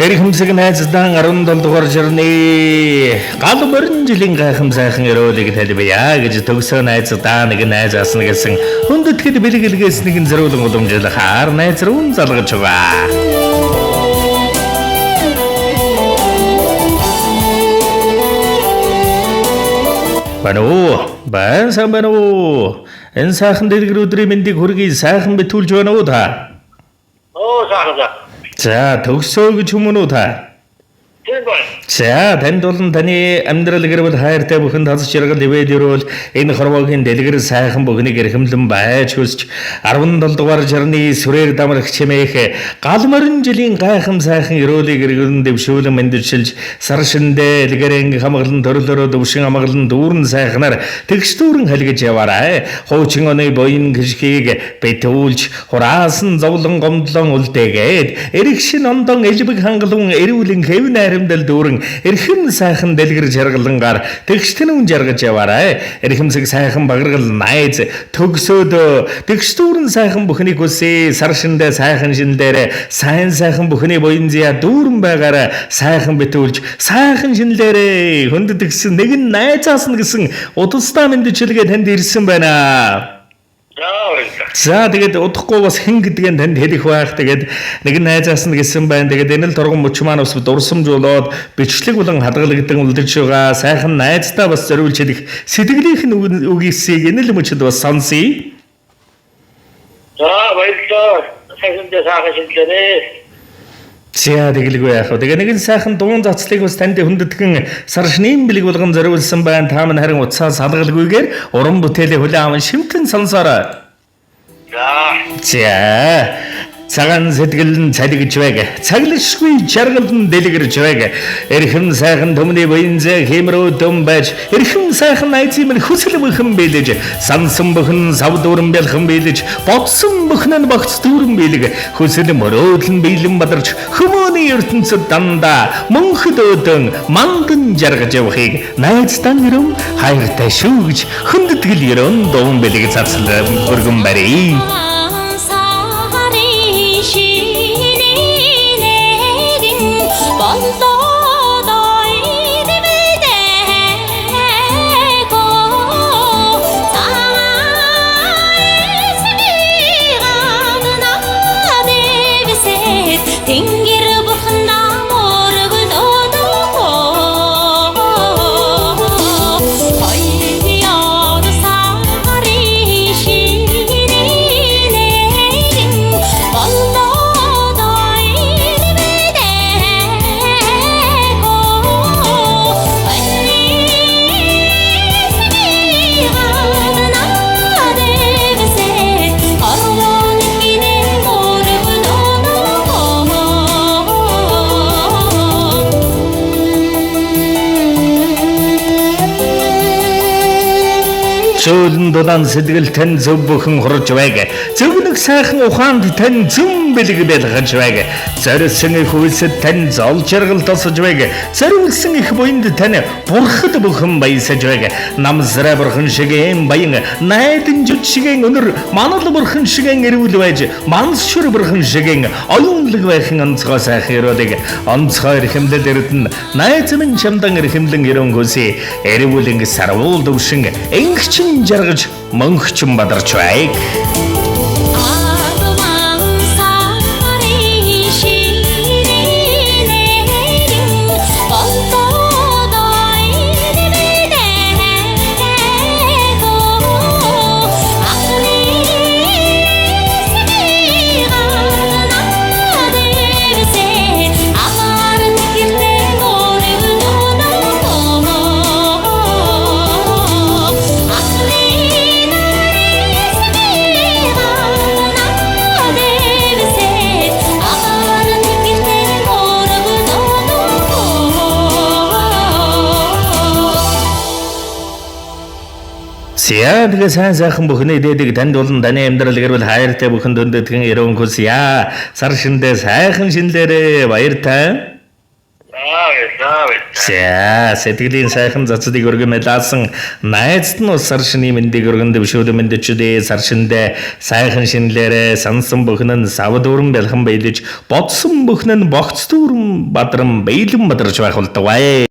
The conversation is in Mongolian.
Эрхэмсэг найздан 17 дугаар жирны гал морин жилийн гайхам сайхан өрөөлийг талбая гэж төгсөө найздаа нэг найз асна гэсэн хүндэтгэл бэлгэлгээс нэгэн зориулан уламжлах хаар найз руу залгаж байгаа. Бано энэ сайхан дэлгэр өдрийн мэндийг хүргэе сайхан битүүлж байна уу та? Сайхан. За төгсөө гэж хүмүүн үү та? Тийм ба. За танд болон таны амьдрал гэрвэл хайртай бүхэн тас жаргал ивэд өрөөл энэ хорвогийн дэлгэр сайхан бүхнийг эрхэмлэн байж хүсч 17 дугаар жирны сүрээр дамрах чимээх гал морин жилийн гайхам сайхан өрөөлийг эргэн дэвшүүлэн мэндэрчилж сар шиндээ дэлгэрэн хамглан төрлөөрөө дөвшин амглан дүүрэн сайхнаар тэгш дүүрэн халгиж яваарай. Хуучин оны боён гიშгийг битүүлж хураасан зовлон гомдлон үлдээгээд эрэгшин ондон элбэг хангалуун эрүүлэн хэвнэ харимдал дүүрэн эрхэм сайхан дэлгэр жаргалангаар тэгштэн үн жаргаж яваарай. Эрхэмсэг сайхан багаргал найз төгсөөд тэгш дүүрэн сайхан бүхнийг хүсээ сар шиндээ сайхан шинлээрээ сайн сайхан бүхний боён зя дүүрэн байгаараа сайхан битүүлж сайхан шинлээрээ хүнд тэгсэн нэгэн найзаас нь гэсэн удалстаа мэндчилгээ танд ирсэн байна. За тэгээд удахгүй бас хэн гэдгийг танд хэлэх байх. Тэгээд нэг найзаас нь гэсэн байна. Тэгээд энэ л торгон мөч маань бас дурсамжуулаад бичлэг болон хадгалагдсан үлдэж байгаа сайхан найздаа бас зориулж хэлэх сэтгэлийнх нь үгийсийг энэ л мөчд бас сонсъё. За баярлалаа. Сайхан шинжлэрээ. За тэгэлгүй яах вэ? Тэгээ нэгэн сайхан дуун цацлыг бас танд хүндэтгэн сар шнийн бэлэг болгон зориулсан байна. Та мань харин уцаа салгалгүйгээр уран бүтээлээ хүлээн аван шимтэн сонсоорой. За цагаан сэтгэл нь цалигж байг. Цаглшгүй жаргалн дэлгэрж байг. Эрхэм сайхан төмний буянзаа хэмрүү дөм байж эрхэм сайхан найзын минь хүсэл бүхэн бэлэж сансан бүхэн сав дүүрэн бэлхэн бэлэж бодсон бүхэн нь багц дүүрэн бэлэг хүсэл мөрөөдөл нь биелэн бадарч хүмүүний ертөнцид дандаа мөнхөд өдөн манган жаргаж явахыг найзтан өрөм хайртай шүү гэж хүндэтгэл ерөн дуун бэлэг цацлаа өргөн барий. Шөөлн дулаан сэтгэл тань зөв бүхэн хурж байг. Зөвнөг сайхан ухаанд тань зүм бэлэг бэлгэж байг. Зориулсан их үйлсэд тань зол жаргал тосож байг. Зориулсан их буйнд тань бурхад бүхэн баясаж байг. Намсраа бурхан шигээн баян найдан жүд шигээн өнөр манал бурхан шигээн эрүүл байж мансшүр бурхан шигээн оюунлаг байхын онцгой сайхан өрөөдөг. Онцгой эрхэмлэл эрдэнэ найз минь чамдан эрхэмлэн өрөн хүсээ. Эрүүлэн сарвуул дөвшин энгчин жаргаж мөнхчин бадарч байг. Тэгээ сайн сайхан бүхний дээдэг танд болон таны амьдрал гэрвэл хайртай бүхэн дүндэтгэн ерөн хүсье. Сар шиндээ сайхан шинлээрээ баяртай. Баярлалаа. За сэтгэлийн сайхан цацдыг өргөмөлаасан найзд нь сар шины мэндийг өргөн дэвшүүл мэндчүүдээ сар шиндээ сайхан шинлээрээ сансан бүхэн нь сав дүүрэн бэлхэн биелэж бодсон бүхэн нь богц дүүрэн бадран биелэн бадарч байх болдог бай.